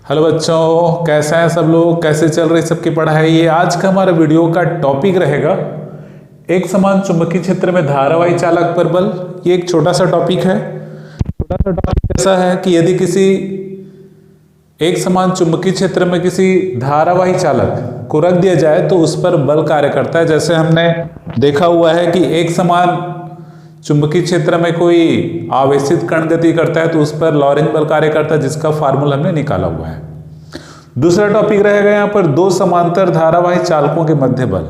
Hello बच्चों, कैसे हैं सब लोग। कैसे चल रही सबकी पढ़ाई। ये आज का हमारा वीडियो का टॉपिक रहेगा एक समान चुंबकीय क्षेत्र में धारावाही चालक पर बल। ये एक छोटा सा टॉपिक है। छोटा सा टॉपिक ऐसा है कि यदि किसी एक समान चुंबकीय क्षेत्र में किसी धारावाही चालक को रख दिया जाए तो उस पर बल कार्य करता है। जैसे हमने देखा हुआ है कि एक समान चुंबकीय क्षेत्र में कोई आवेशित कण गति करता है तो उस पर लॉरेंज बल कार्य करता है, जिसका फार्मूला हमने निकाला हुआ है। दूसरा टॉपिक रहेगा यहाँ पर दो समांतर धारावाही चालकों के मध्य बल।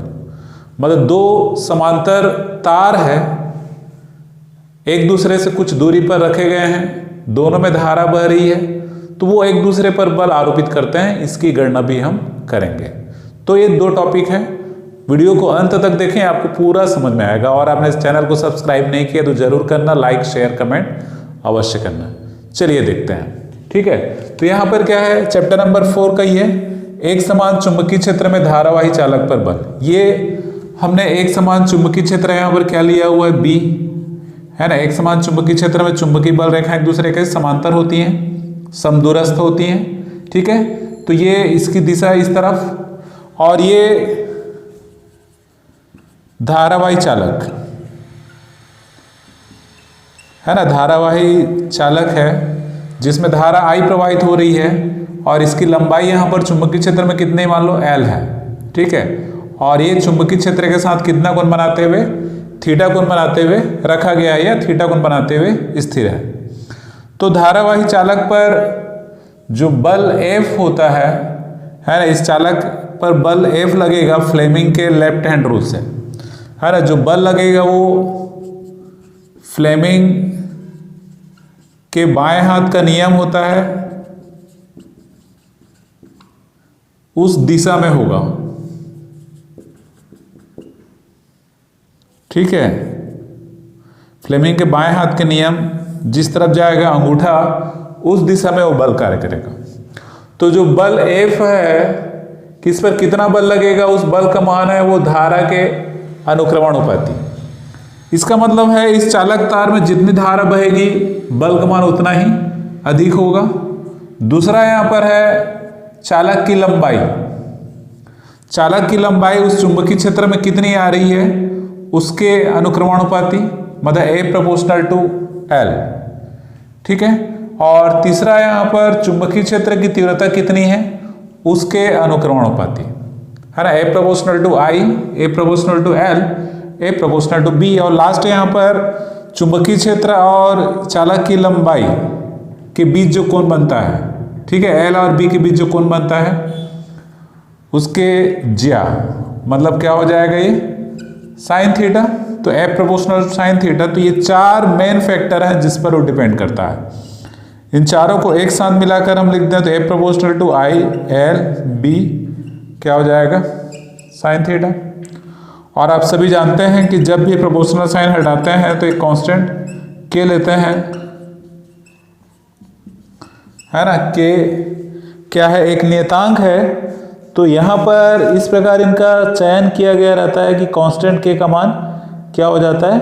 मतलब दो समांतर तार है, एक दूसरे से कुछ दूरी पर रखे गए हैं, दोनों में धारा बह रही है, तो वो एक दूसरे पर बल आरोपित करते हैं। इसकी गणना भी हम करेंगे। तो ये दो टॉपिक हैं। वीडियो को अंत तक देखें, आपको पूरा समझ में आएगा। और आपने इस चैनल को सब्सक्राइब नहीं किया तो जरूर करना, लाइक शेयर कमेंट अवश्य करना। चलिए देखते हैं, ठीक है। तो यहाँ पर क्या है, चैप्टर नंबर 4 का ही है, एक समान चुंबकीय क्षेत्र में धारावाही चालक पर बल। ये हमने एक समान चुंबकीय क्षेत्र यहाँ पर क्या लिया हुआ है, बी है ना। एक समान चुंबकीय क्षेत्र में चुंबकीय बल रेखा एक दूसरे के समांतर होती हैं, समदूरस्थ होती हैं, ठीक है। तो ये इसकी दिशा इस तरफ, और ये धारावाही चालक है ना, धारावाही चालक है जिसमें धारा I प्रवाहित हो रही है और इसकी लंबाई यहाँ पर चुंबकीय क्षेत्र में कितने मान लो L है, ठीक है। और ये चुंबकीय क्षेत्र के साथ कितना कोण बनाते हुए, थीटा कोण बनाते हुए रखा गया है या थीटा कोण बनाते हुए स्थिर है। तो धारावाही चालक पर जो बल F होता है ना, इस चालक पर बल F लगेगा फ्लेमिंग के लेफ्ट हैंड रूल से, है ना। जो बल लगेगा वो फ्लेमिंग के बाएं हाथ का नियम होता है, उस दिशा में होगा, ठीक है। फ्लेमिंग के बाएं हाथ के नियम, जिस तरफ जाएगा अंगूठा उस दिशा में वो बल कार्य करेगा। तो जो बल F है, किस पर कितना बल लगेगा, उस बल का मान है वो धारा के अनुक्रमणोपाती। इसका मतलब है इस चालक तार में जितनी धारा बहेगी बल का मान उतना ही अधिक होगा। दूसरा यहाँ पर है चालक की लंबाई। चालक की लंबाई उस चुंबकीय क्षेत्र में कितनी आ रही है उसके अनुक्रमणोपाती, मतलब A प्रोपोर्शनल टू L, ठीक है। और तीसरा यहाँ पर चुंबकीय क्षेत्र की तीव्रता कितनी है उसके अनुक्रमणोपाती, है ना। A proportional to I, A proportional to L, A proportional to B। और लास्ट यहाँ पर चुंबकीय क्षेत्र और चालक की लंबाई के बीच जो कोण बनता है, ठीक है, L और B के बीच जो कोण बनता है उसके ज्या, मतलब क्या हो जाएगा ये साइन थीटा। तो F प्रोपोर्शनल साइन थीटा। तो ये चार मेन फैक्टर हैं जिस पर वो डिपेंड करता है। इन चारों को एक साथ मिलाकर हम लिखते हैं तो F proportional to I L B क्या हो जाएगा साइन थीटा। और आप सभी जानते हैं कि जब भी प्रोपोर्शनल साइन हटाते हैं तो एक कांस्टेंट के लेते हैं, है ना। के क्या है, एक नियतांक है। तो यहाँ पर इस प्रकार इनका चयन किया गया रहता है कि कांस्टेंट के का मान क्या हो जाता है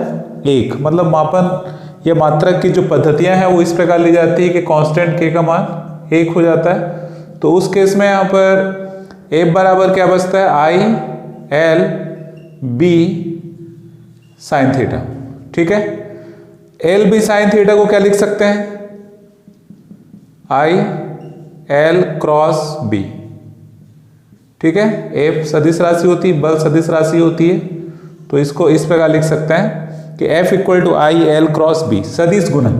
1। मतलब मापन या मात्रक की जो पद्धतियां हैं वो इस प्रकार ली जाती है कि कांस्टेंट के का मान 1 हो जाता है। तो उस केस में यहाँ पर F बराबर क्या बचता है I L B sine theta, ठीक है। L B साइन थीटा को क्या लिख सकते हैं, I L क्रॉस B, ठीक है। F सदिश राशि होती है, बल सदिश राशि होती है, तो इसको इस प्रकार लिख सकते हैं कि F equal to I L cross B, सदिश गुणन,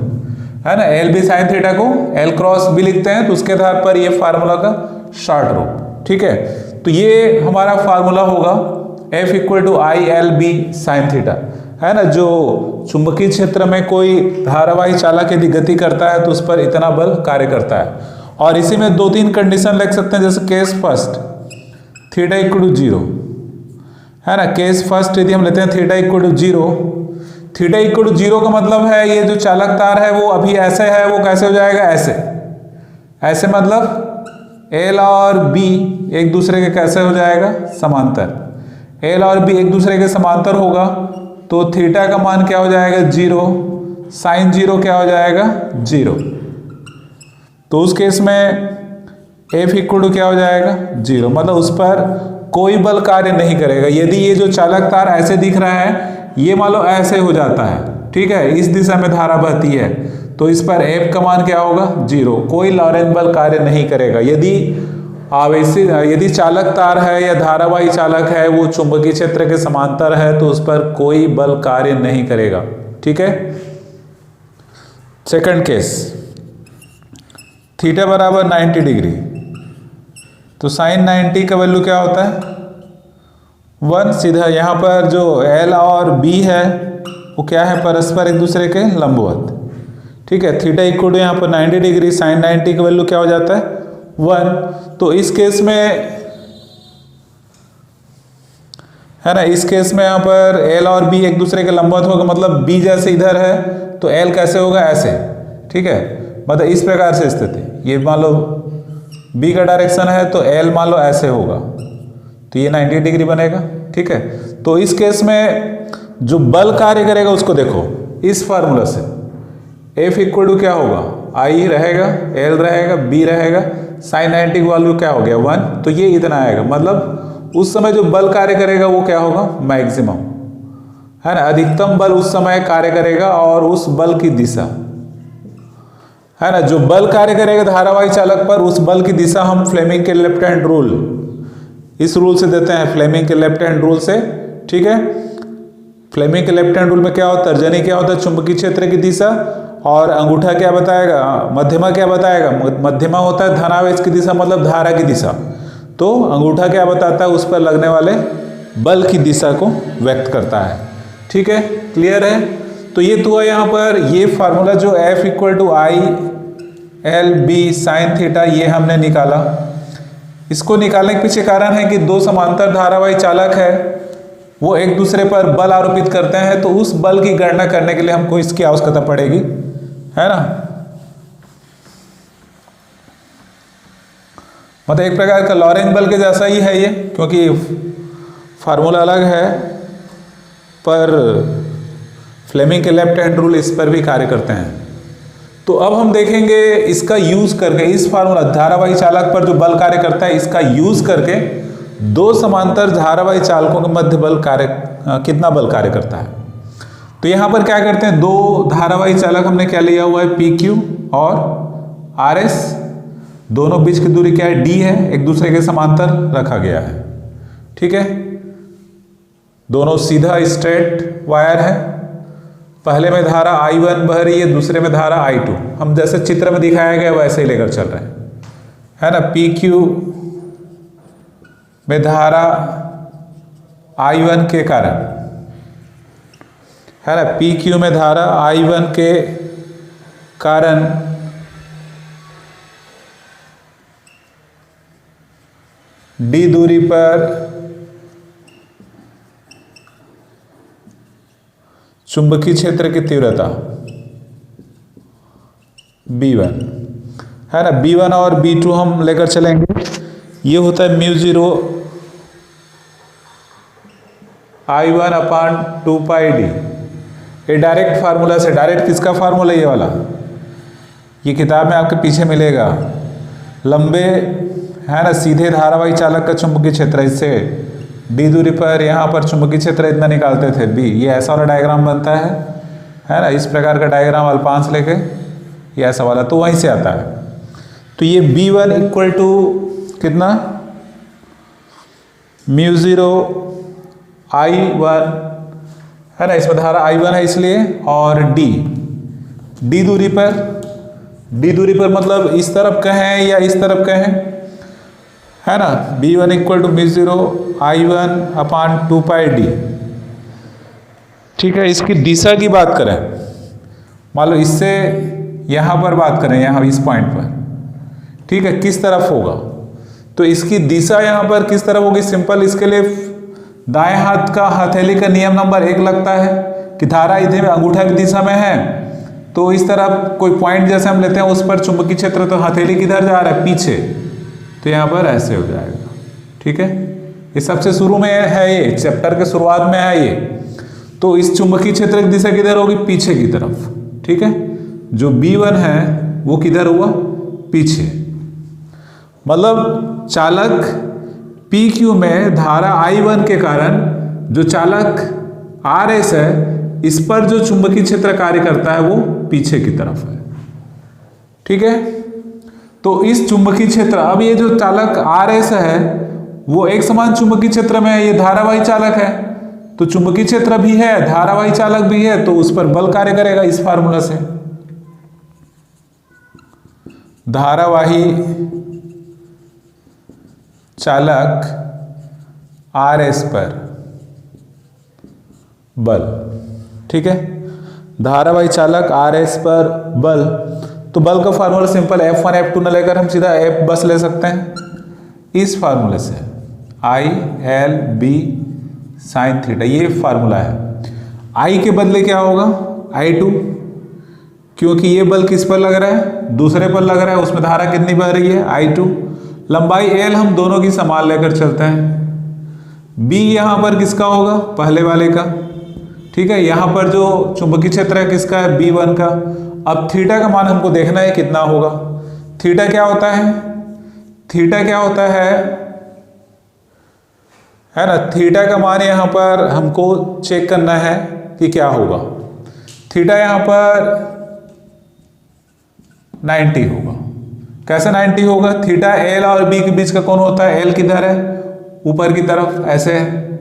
है ना। L B साइन थीटा को L क्रॉस B लिखते हैं तो उसके आधार पर ये फार्मूला का शॉर्ट रूप, ठीक है। तो ये हमारा फार्मूला होगा F equal to I L B sine theta, है ना। जो चुंबकीय क्षेत्र में कोई धारावाही चालक यदि गति करता है तो उस पर इतना बल कार्य करता है। और इसी में 2-3 कंडीशन लिख सकते हैं, जैसे case first theta equal to 0, है ना। केस फर्स्ट यदि हम लेते हैं theta equal to 0, theta equal to 0 का मतलब है ये जो चालक तार है वो अभी ऐसे है, वो कैसे हो जाएगा ऐसे, ऐसे मतलब L और B एक दूसरे के कैसे हो जाएगा समांतर। L और B एक दूसरे के समांतर होगा तो थीटा का मान क्या हो जाएगा 0, साइन 0 क्या हो जाएगा 0। तो उस केस में F इक्वल टू क्या हो जाएगा 0, मतलब उस पर कोई बल कार्य नहीं करेगा। यदि ये जो चालक तार ऐसे दिख रहा है, ये मान लो ऐसे हो जाता है, ठीक है, इस दिशा में धारा बहती है, तो इस पर F का मान क्या होगा 0, कोई लॉरेंट बल कार्य नहीं करेगा। यदि चालक तार है या धारावाही चालक है वो चुंबकीय क्षेत्र के समांतर है तो उस पर कोई बल कार्य नहीं करेगा, ठीक है। सेकंड केस, थीटा बराबर 90 डिग्री, तो साइन 90 का वैल्यू क्या होता है 1। सीधा यहाँ पर जो L और B है वो क्या है, परस्पर एक दूसरे के लंबवत, ठीक है। थीटा इक्वल टू यहाँ पर 90 डिग्री, साइन 90 का वैल्यू क्या हो जाता है 1। तो इस केस में है ना, इस केस में यहाँ पर L और B एक दूसरे के लंबवत होगा, मतलब B जैसे इधर है तो L कैसे होगा ऐसे, ठीक है, मतलब इस प्रकार से स्थिति। ये मान लो B का डायरेक्शन है तो L मान लो ऐसे होगा, तो ये 90 डिग्री बनेगा, ठीक है। तो इस केस में जो बल कार्य करेगा उसको देखो इस फार्मूला से, F इक्वल टू क्या होगा I रहेगा, L रहेगा, B रहेगा, साइन 90 की वैल्यू क्या हो गया 1, तो ये इतना आएगा, मतलब उस समय जो बल कार्य करेगा वो क्या होगा मैक्सिमम, है ना, अधिकतम बल उस समय कार्य करेगा। और उस बल की दिशा है ना, जो बल कार्य करेगा धारावाही चालक पर, उस बल की दिशा हम फ्लेमिंग के लेफ्ट हैंड रूल, इस रूल से देते हैं, फ्लेमिंग के लेफ्ट हैंड रूल से, ठीक है। फ्लेमिंग के लेफ्ट हैंड रूल में क्या होता है, तर्जनी क्या होता है चुंबकीय क्षेत्र की दिशा, और अंगूठा क्या बताएगा, मध्यमा क्या बताएगा, मध्यमा होता है धनावेश की दिशा, मतलब धारा की दिशा, तो अंगूठा क्या बताता है उस पर लगने वाले बल की दिशा को व्यक्त करता है, ठीक है, क्लियर है। तो ये तो है यहाँ पर ये फार्मूला जो F equal to I L B sine theta ये हमने निकाला। इसको निकालने के पीछे कारण है कि दो समांतर धारावाही चालक है वो एक दूसरे पर बल आरोपित करते हैं, तो उस बल की गणना करने के लिए हमको इसकी आवश्यकता पड़ेगी, है ना। मतलब एक प्रकार का लॉरेंट बल के जैसा ही है ये, क्योंकि फार्मूला अलग है पर फ्लेमिंग के लेफ्ट हैंड रूल इस पर भी कार्य करते हैं। तो अब हम देखेंगे इसका यूज करके, इस फार्मूला धारावाही चालक पर जो बल कार्य करता है इसका यूज करके दो समांतर धारावाही चालकों के मध्य बल कार्य कितना बल कार्य करता है। तो यहाँ पर क्या करते हैं, दो धारावाही चालक हमने क्या लिया हुआ है PQ और RS, दोनों बीच की दूरी क्या है D है, एक दूसरे के समांतर रखा गया है, ठीक है। दोनों सीधा स्ट्रेट वायर है, पहले में धारा I1 बह रही है, दूसरे में धारा I2, हम जैसे चित्र में दिखाया गया वैसे ही लेकर चल रहे हैं, है ना। PQ में धारा I1 के कारण, है ना, PQ में धारा I1 के कारण D दूरी पर चुंबकीय क्षेत्र की तीव्रता B1, है ना। B1 और B2 हम लेकर चलेंगे, ये होता है mu 0 I1 upon 2 pi D। ये डायरेक्ट फार्मूला से, डायरेक्ट किसका फार्मूला ये वाला, ये किताब में आपके पीछे मिलेगा। लंबे है ना सीधे धारावाही चालक का चुंबकीय क्षेत्र, इससे D दूरी पर यहाँ पर चुंबकीय क्षेत्र इतना निकालते थे B, ये ऐसा वाला डायग्राम बनता है ना, इस प्रकार का डायग्राम अल्पांश लेके ये ऐसा वाला, तो वहीं से आता है। तो ये B1 इक्वल टू कितना म्यू 0 I1, है ना, इसमें धारा I1 है इसलिए, और D दूरी पर मतलब इस तरफ कहें या इस तरफ कहें, है ना। B1 equal to mu 0 I1 upon 2 pi D, ठीक है। इसकी दिशा की बात करें, मान लो इससे यहाँ पर बात करें, यहाँ इस पॉइंट पर, ठीक है, किस तरफ होगा, तो इसकी दिशा यहाँ पर किस तरफ होगी, सिंपल, इसके लिए दाएं हाथ का हथेली का नियम नंबर 1 लगता है कि धारा इधर अंगूठा की दिशा में है, तो इस तरफ कोई पॉइंट जैसे हम लेते हैं उस पर चुंबकीय क्षेत्र, तो हथेली किधर जा रहा है पीछे, तो यहाँ पर ऐसे हो जाएगा, ठीक है। ये सबसे शुरू में है, ये चैप्टर के शुरुआत में है ये, तो इस चुंबकीय क्षेत्र की दिशा किधर होगी, पीछे की तरफ, ठीक है। जो B1 है वो किधर हुआ, पीछे, मतलब चालक पी क्यू में धारा I1 के कारण जो चालक RS है इस पर जो चुंबकीय क्षेत्र कार्य करता है वो पीछे की तरफ है। ठीक है, तो इस चुंबकीय क्षेत्र, अब ये जो चालक RS है वो एक समान चुंबकीय क्षेत्र में है, ये धारावाही चालक है, तो चुंबकीय क्षेत्र भी है, धारावाही चालक भी है, तो उस पर बल कार्य करेगा इस फार्मूला से। धारावाही चालक RS पर बल। ठीक है, धारावाही चालक RS पर बल, तो बल का फार्मूला सिंपल F1 F2 न लेकर हम सीधा F बस ले सकते हैं इस फार्मूले से, I/L/B sin थीटा, ये फार्मूला है। I के बदले क्या होगा I2, क्योंकि ये बल किस पर लग रहा है, दूसरे पर लग रहा है, उसमें धारा कितनी बह रही है I2। लंबाई L हम दोनों की समान लेकर चलते हैं। B यहाँ पर किसका होगा, पहले वाले का। ठीक है, यहाँ पर जो चुंबकीय क्षेत्र है किसका है, B1 का। अब थीटा का मान हमको देखना है कितना होगा। थीटा क्या होता है, थीटा क्या होता है ना, थीटा का मान यहाँ पर हमको चेक करना है कि क्या होगा। थीटा यहाँ पर 90 होगा। कैसे 90 होगा, थीटा L और B के बीच का कोण होता है, L किधर है, ऊपर की तरफ, ऐसे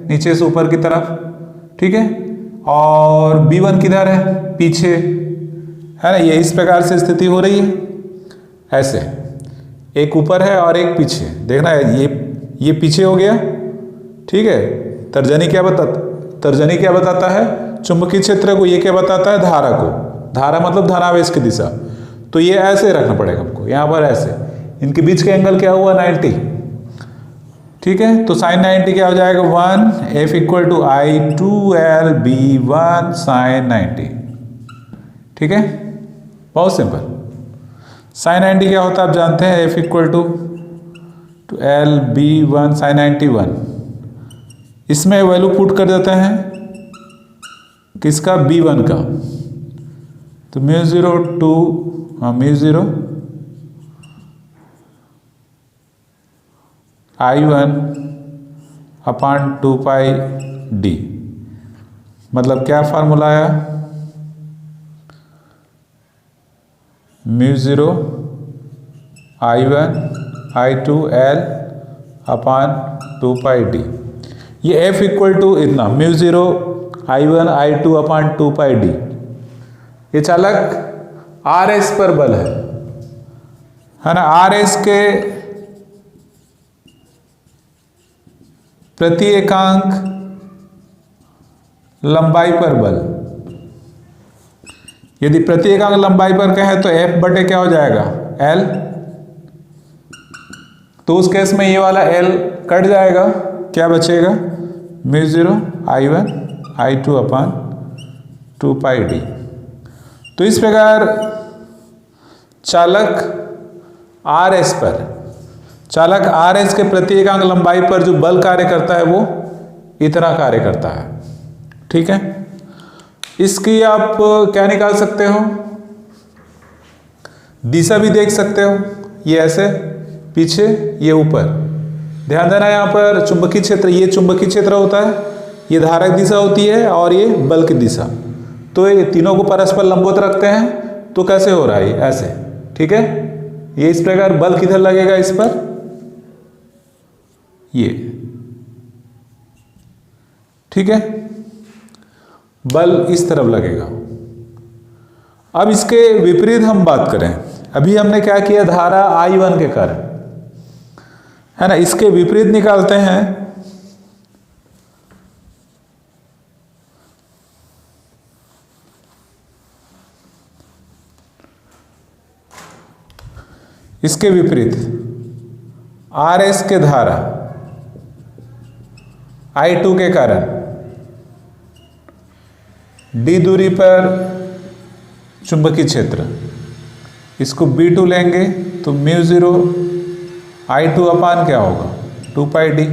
नीचे से ऊपर की तरफ। ठीक है, और B1 किधर है, पीछे है ना, ये इस प्रकार से स्थिति हो रही है, ऐसे एक ऊपर है और एक पीछे। देखना है ये पीछे हो गया। ठीक है, तर्जनी क्या बताता है, चुंबकीय क्षेत्र को, ये क्या बताता है, धारा को। धारा मतलब धनावेश की दिशा, तो ये ऐसे रखना पड़ेगा हमको, यहाँ पर ऐसे। इनके बीच का एंगल क्या हुआ, 90। ठीक है, तो साइन 90 क्या हो जाएगा, 1 F = I2L/B1 sin 90। ठीक है, बहुत सिंपल। साइन 90 क्या होता है आप जानते हैं, F = L/B1 sin 91। इसमें वैल्यू पुट कर देते हैं किसका, B1 का, तो μ0 I1/2πd, मतलब क्या फार्मूला आया, μ0 I1/2L/2πd। ये F = इतना, μ0 I1/2πd। ये चालक RS पर बल है ना, RS के प्रति एकांक लंबाई पर बल। यदि प्रति एकांक लंबाई पर कहें तो F बटे क्या हो जाएगा, L। तो उस केस में ये वाला L कट जाएगा, क्या बचेगा, μ0 I1/2πd। तो इस प्रकार चालक RS के प्रति एकांक लंबाई पर जो बल कार्य करता है वो इतना कार्य करता है। ठीक है, इसकी आप क्या निकाल सकते हो, दिशा भी देख सकते हो, ये ऐसे पीछे, ये ऊपर। ध्यान देना यहाँ पर चुंबकीय क्षेत्र, ये चुंबकीय क्षेत्र होता है, ये धारक दिशा होती है और ये बल की दिशा। तो ये तीनों को परस्पर लंबवत रखते हैं, तो कैसे हो रहा है, ऐसे। ठीक है, ये इस प्रकार बल किधर लगेगा, इस पर, ये। ठीक है, बल इस तरफ लगेगा। अब इसके विपरीत हम बात करें, अभी हमने क्या किया, धारा I1 के कारण, है ना, इसके विपरीत निकालते हैं। इसके विपरीत RS के धारा I2 के कारण D दूरी पर चुंबकीय क्षेत्र, इसको B2 लेंगे तो μ0 I2 अपान क्या होगा, 2πd।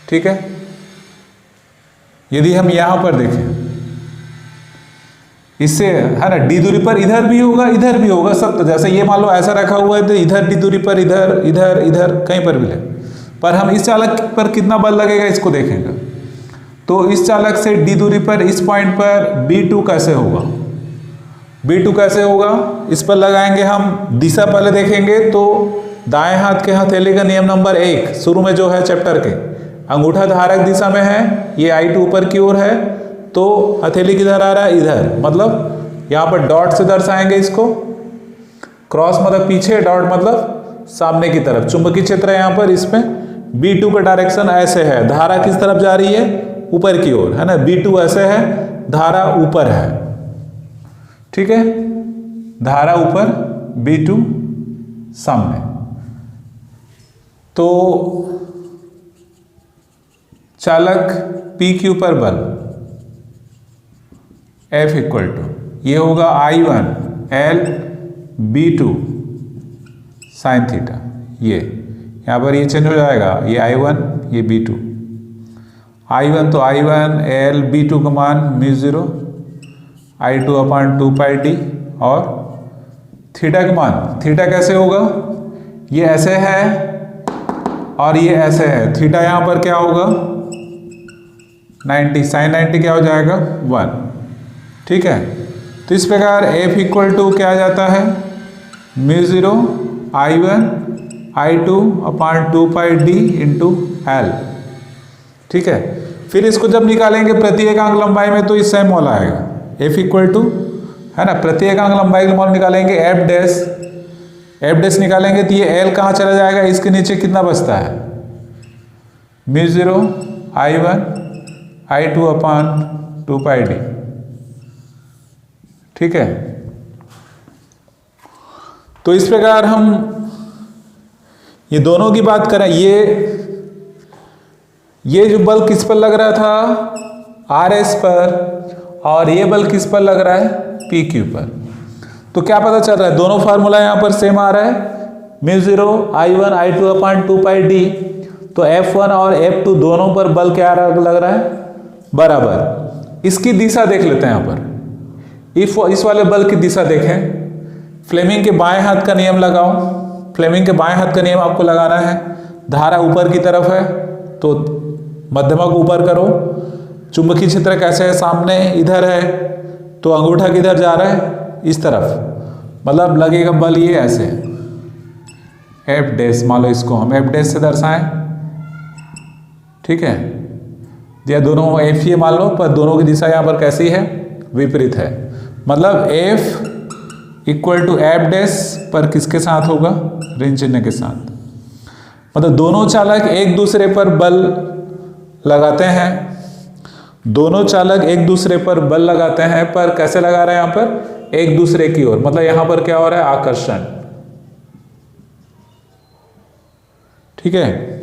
ठीक है, यदि हम यहां पर देखें, इससे है ना डी दूरी पर इधर भी होगा सब। तो जैसे ये मान लो ऐसा रखा हुआ है तो इधर डी दूरी पर इधर इधर इधर कहीं पर भी ले, पर हम इस चालक पर कितना बल लगेगा इसको देखेंगे। तो इस चालक से डी दूरी पर इस पॉइंट पर B2 कैसे होगा, B2 कैसे होगा, इस पर लगाएंगे हम दिशा पहले देखेंगे। तो दाएं हाथ के हथेली का नियम नंबर 1 शुरू में जो है चैप्टर के, अंगूठा धारक दिशा में है, ये I2 ऊपर की ओर है, तो हथेली किधर आ रहा है, इधर, मतलब यहाँ पर डॉट से दर्शाएंगे इसको। क्रॉस मतलब पीछे, डॉट मतलब सामने की तरफ। चुंबकीय क्षेत्र है यहाँ पर, इसमें B2 का डायरेक्शन ऐसे है, धारा किस तरफ जा रही है, ऊपर की ओर, है ना। B2 ऐसे है, धारा ऊपर है, ठीक है, धारा ऊपर, B2 सामने। तो चालक PQ पर बल F इक्वल टू ये होगा I1 L B2 sign theta. ये यहाँ पर ये चेंज हो जाएगा, ये I1 ये B2, I1 तो I1 L B2 का मान μ0 I2/2πd, और थीटा का मान, थीटा कैसे होगा, ये ऐसे है और ये ऐसे है, थीटा यहाँ पर क्या होगा 90, साइन 90 क्या हो जाएगा 1, ठीक है। तो इस प्रकार F इक्वल टू क्या आ जाता है μ0 I1 I2/2πd इंटू L, ठीक है। फिर इसको जब निकालेंगे प्रति एकांक लंबाई में तो इस सेम वाला आएगा, F इक्वल टू, है ना, प्रति एकांक लंबाई का मान निकालेंगे F डैश निकालेंगे तो ये L कहाँ चला जाएगा, इसके नीचे कितना बचता है μ0 I1 I2/2πd, ठीक है। तो इस प्रकार हम ये दोनों की बात करें, ये जो बल किस पर लग रहा था RS पर, और ये बल किस पर लग रहा है PQ पर। तो क्या पता चल रहा है, दोनों फार्मूला यहां पर सेम आ रहा है, μ0 I1 I2/2πd, तो F1 और F2 दोनों पर बल क्या लग रहा है बराबर। इसकी दिशा देख लेते हैं यहाँ पर, इस वाले बल की दिशा देखें, फ्लेमिंग के बाएं हाथ का नियम लगाओ, फ्लेमिंग के बाएं हाथ का नियम आपको लगाना है। धारा ऊपर की तरफ है तो मध्यमा को ऊपर करो, चुंबकीय क्षेत्र कैसे है, सामने इधर है, तो अंगूठा किधर जा रहा है, इस तरफ, मतलब लगेगा बल ये ऐसे, F डैश, मान लो इसको हम F डैश से दर्शाएं, ठीक है, या दोनों F ये मान लो, पर दोनों की दिशा यहाँ पर कैसी है, विपरीत है, मतलब F equal to F dash पर किसके साथ होगा, ऋण चिन्ह के साथ। मतलब दोनों चालक एक दूसरे पर बल लगाते हैं, दोनों चालक एक दूसरे पर बल लगाते हैं, पर कैसे लगा रहे हैं यहाँ पर, एक दूसरे की ओर, मतलब यहाँ पर क्या हो रहा है, आकर्षण, ठीक है।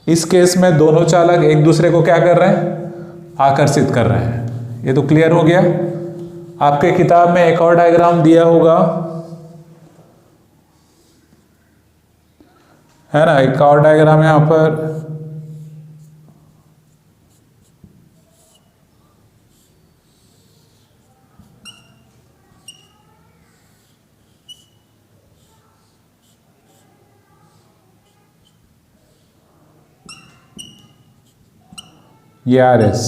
इस केस में दोनों चालक एक दूसरे को क्या कर रहे हैं, आकर्षित कर रहे हैं। ये तो क्लियर हो गया। आपके किताब में एक और डायग्राम दिया होगा, है ना, एक और डायग्राम यहां पर, ये RS,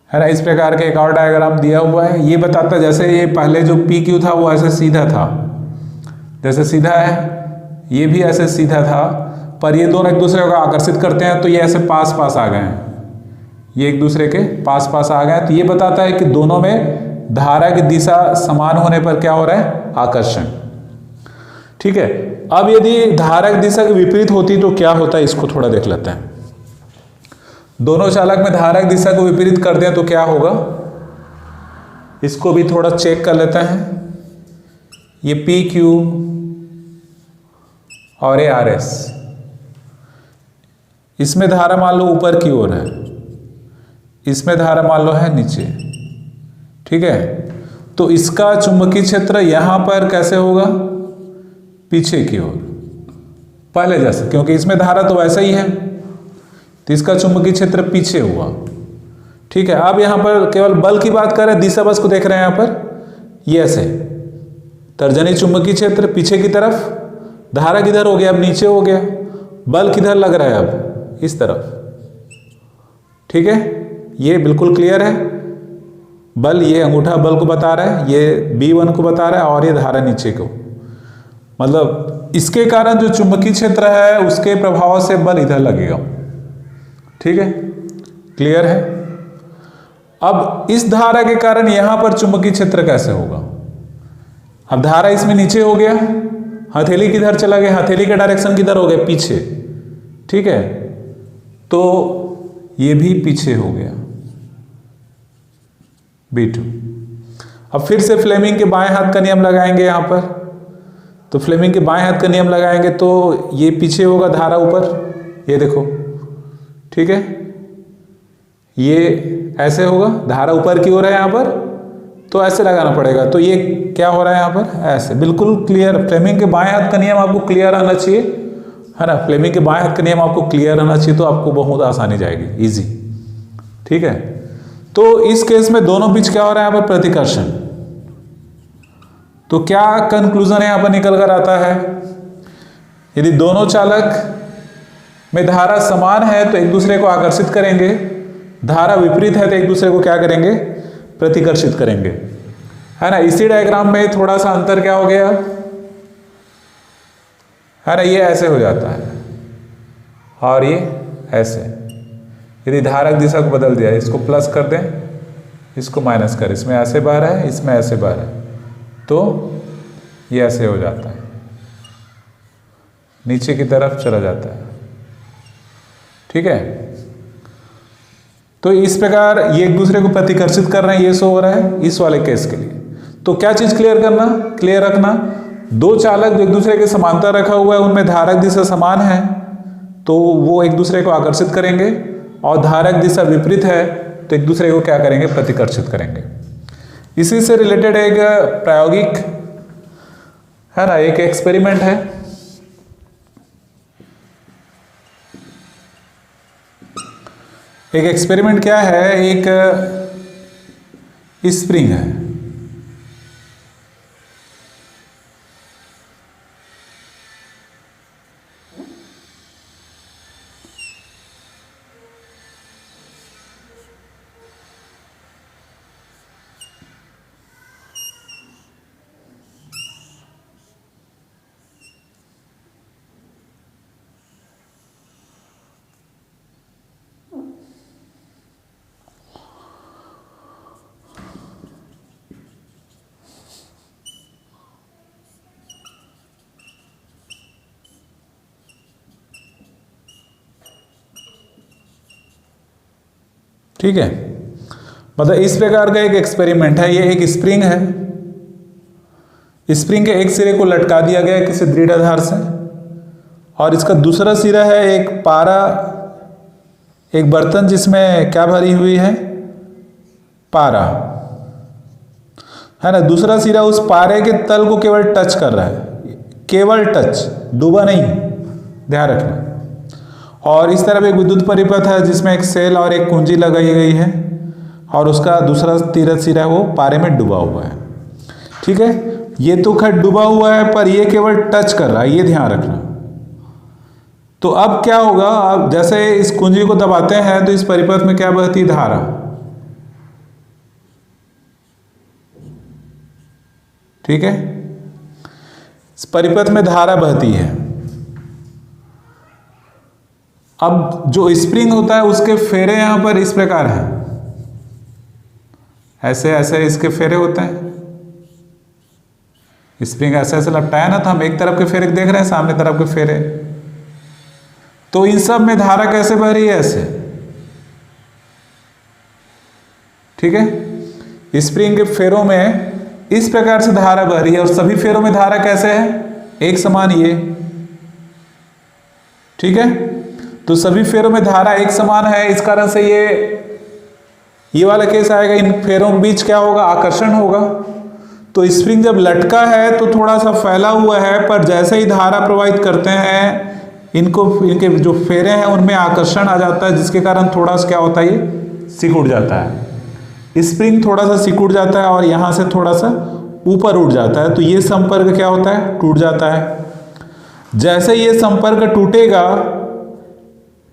है ना। इस प्रकार के एक और डायग्राम दिया हुआ है, ये बताता है जैसे ये पहले जो PQ था वो ऐसे सीधा था, जैसे सीधा है, ये भी ऐसे सीधा था, पर ये दोनों एक दूसरे को आकर्षित करते हैं, तो ये ऐसे पास पास आ गए हैं, ये एक दूसरे के पास पास आ गए हैं। तो ये बताता है कि दोनों में धारा की दिशा समान होने पर क्या हो रहा है, आकर्षण, ठीक है। अब यदि धारा की दिशा की विपरीत होती तो क्या होता है, इसको थोड़ा देख लेते हैं। दोनों चालक में धारा की दिशा को विपरीत कर दें तो क्या होगा, इसको भी थोड़ा चेक कर लेते हैं। ये PQ और ये RS, इसमें धारा मान लो ऊपर की ओर है, इसमें धारा मान लो है नीचे, ठीक है। तो इसका चुंबकीय क्षेत्र यहां पर कैसे होगा, पीछे की ओर, पहले जैसे, क्योंकि इसमें धारा तो वैसा ही है, तो इसका चुंबकीय क्षेत्र पीछे हुआ। ठीक है, अब यहां पर केवल बल की बात करें, दिशा बस को देख रहे हैं यहां पर, ये ऐसे तर्जनी चुंबकीय क्षेत्र पीछे की तरफ, धारा किधर हो गया, अब नीचे हो गया, बल किधर लग रहा है, अब इस तरफ। ठीक है, ये बिल्कुल क्लियर है। बल, ये अंगूठा बल को बता रहा है, ये B1 को बता रहा है, और ये धारा नीचे को, मतलब इसके कारण जो चुंबकीय क्षेत्र है उसके प्रभाव से बल इधर लगेगा। ठीक है, क्लियर है। अब इस धारा के कारण यहां पर चुंबकीय क्षेत्र कैसे होगा? अब धारा इसमें नीचे हो गया, हथेली किधर चला गया, हथेली का डायरेक्शन किधर हो गया, पीछे। ठीक है, तो ये भी पीछे हो गया B2। अब फिर से फ्लेमिंग के बाएं हाथ का नियम लगाएंगे यहां पर, तो फ्लेमिंग के बाएं हाथ का नियम लगाएंगे तो ये पीछे होगा, धारा ऊपर, ये देखो। ठीक है, ये ऐसे होगा, धारा ऊपर की ओर है यहां पर, तो ऐसे लगाना पड़ेगा। तो ये क्या हो रहा है यहां पर, ऐसे, बिल्कुल क्लियर। फ्लेमिंग के बाएं हाथ का नियम आपको क्लियर आना चाहिए, है ना। फ्लेमिंग के बाएं हाथ का नियम आपको क्लियर आना चाहिए, तो आपको बहुत आसानी जाएगी, इजी। ठीक है, तो इस केस में दोनों बीच क्या हो रहा है यहां पर, प्रतिकर्षण। तो क्या कंक्लूजन यहां पर निकल कर आता है, यदि दोनों चालक में धारा समान है तो एक दूसरे को आकर्षित करेंगे, धारा विपरीत है तो एक दूसरे को क्या करेंगे, प्रतिकर्षित करेंगे, है ना। इसी डायग्राम में थोड़ा सा अंतर क्या हो गया, है ना, ये ऐसे हो जाता है और ये ऐसे। यदि धारक दिशा को बदल दिया, इसको प्लस कर दें, इसको माइनस कर, इसमें ऐसे बार है, इसमें ऐसे बार है, तो ये ऐसे हो जाता है, नीचे की तरफ चला जाता है। ठीक है, तो इस प्रकार ये एक दूसरे को प्रतिकर्षित कर रहे हैं, ये शो हो रहा है इस वाले केस के लिए। तो क्या चीज क्लियर रखना, दो चालक जो एक दूसरे के समांतर रखा हुआ है उनमें धारक दिशा समान है तो वो एक दूसरे को आकर्षित करेंगे, और धारक दिशा विपरीत है तो एक दूसरे को क्या करेंगे, प्रतिकर्षित करेंगे। इसी से रिलेटेड एक प्रायोगिक, है ना, एक एक्सपेरिमेंट है। एक एक्सपेरिमेंट क्या है, एक स्प्रिंग है, ठीक है, मतलब इस प्रकार का एक एक्सपेरिमेंट है। ये एक स्प्रिंग है, स्प्रिंग के एक सिरे को लटका दिया गया है किसी दृढ़ आधार से, और इसका दूसरा सिरा है एक पारा, एक बर्तन जिसमें क्या भरी हुई है, पारा, है ना। दूसरा सिरा उस पारे के तल को केवल टच कर रहा है, केवल टच, डूबा नहीं, ध्यान रखना। और इस तरफ एक विद्युत परिपथ है जिसमें एक सेल और एक कुंजी लगाई गई है, और उसका दूसरा तीरथ सिरा वो पारे में डूबा हुआ है। ठीक है, ये तो खैर डूबा हुआ है पर ये केवल टच कर रहा है, ये ध्यान रखना। तो अब क्या होगा, अब जैसे इस कुंजी को दबाते हैं तो इस परिपथ में क्या बहती, धारा। ठीक है, इस परिपथ में धारा बहती है। अब जो स्प्रिंग होता है उसके फेरे यहां पर इस प्रकार है, ऐसे ऐसे इसके फेरे होते हैं। स्प्रिंग ऐसे ऐसे लपटाया ना, तो हम एक तरफ के फेरे देख रहे हैं, सामने तरफ के फेरे। तो इन सब में धारा कैसे बह रही है, ऐसे। ठीक है, स्प्रिंग के फेरों में इस प्रकार से धारा बह रही है, और सभी फेरों में धारा कैसे है, एक समान ये। ठीक है, तो सभी फेरों में धारा एक समान है, इस कारण से ये वाला केस आएगा, इन फेरों के बीच क्या होगा, आकर्षण होगा। तो स्प्रिंग जब लटका है तो थोड़ा सा फैला हुआ है, पर जैसे ही धारा प्रवाहित करते हैं इनके जो फेरे हैं उनमें आकर्षण आ जाता है, जिसके कारण थोड़ा सा क्या होता है, ये सिकुड़ जाता है। स्प्रिंग थोड़ा सा सिकुड़ जाता है और यहाँ से थोड़ा सा ऊपर उठ जाता है, तो ये संपर्क क्या होता है, टूट जाता है। जैसे ये संपर्क टूटेगा,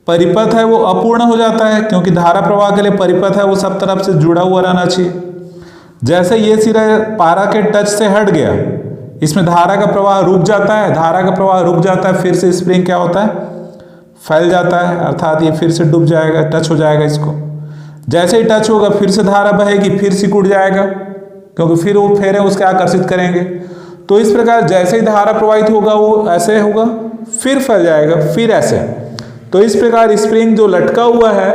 परिपथ है वो अपूर्ण हो जाता है, क्योंकि धारा प्रवाह के लिए परिपथ है वो सब तरफ से जुड़ा हुआ रहना चाहिए। जैसे ये सिरा पारा के टच से हट गया, इसमें धारा का प्रवाह रुक जाता है। धारा का प्रवाह रुक जाता है, फिर से स्प्रिंग क्या होता है, फैल जाता है, अर्थात ये फिर से डूब जाएगा, टच हो जाएगा इसको। जैसे ही टच होगा फिर से धारा बहेगी, फिर सिकुड़ जाएगा, क्योंकि फिर वो फेरे उसके आकर्षित करेंगे। तो इस प्रकार जैसे ही धारा प्रवाहित होगा वो ऐसे होगा, फिर फैल जाएगा, फिर ऐसे। तो इस प्रकार स्प्रिंग जो लटका हुआ है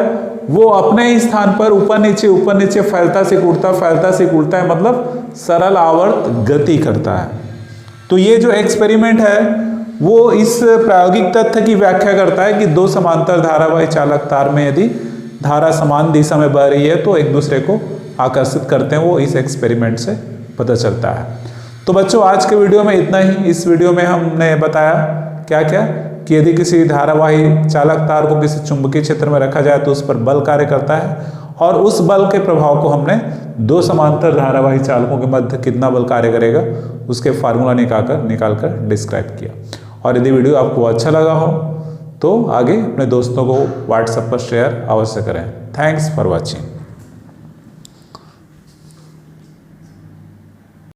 वो अपने ही स्थान पर ऊपर नीचे फैलता सिकुड़ता है, मतलब सरल आवर्त गति करता है। तो ये जो एक्सपेरिमेंट है वो इस प्रायोगिक तथ्य की व्याख्या करता है कि दो समांतर धारावाही चालक तार में यदि धारा समान दिशा में बह रही है तो एक दूसरे को आकर्षित करते हैं, वो इस एक्सपेरिमेंट से पता चलता है। तो बच्चों आज के वीडियो में इतना ही। इस वीडियो में हमने बताया क्या क्या कि यदि किसी धारावाही चालक तार को किसी चुंबकीय क्षेत्र में रखा जाए तो उस पर बल कार्य करता है, और उस बल के प्रभाव को हमने दो समांतर धारावाही चालकों के मध्य कितना बल कार्य करेगा उसके फार्मूला निकाल कर डिस्क्राइब किया। और यदि वीडियो आपको अच्छा लगा हो तो आगे अपने दोस्तों को व्हाट्सएप पर शेयर अवश्य करें। Thanks for watching.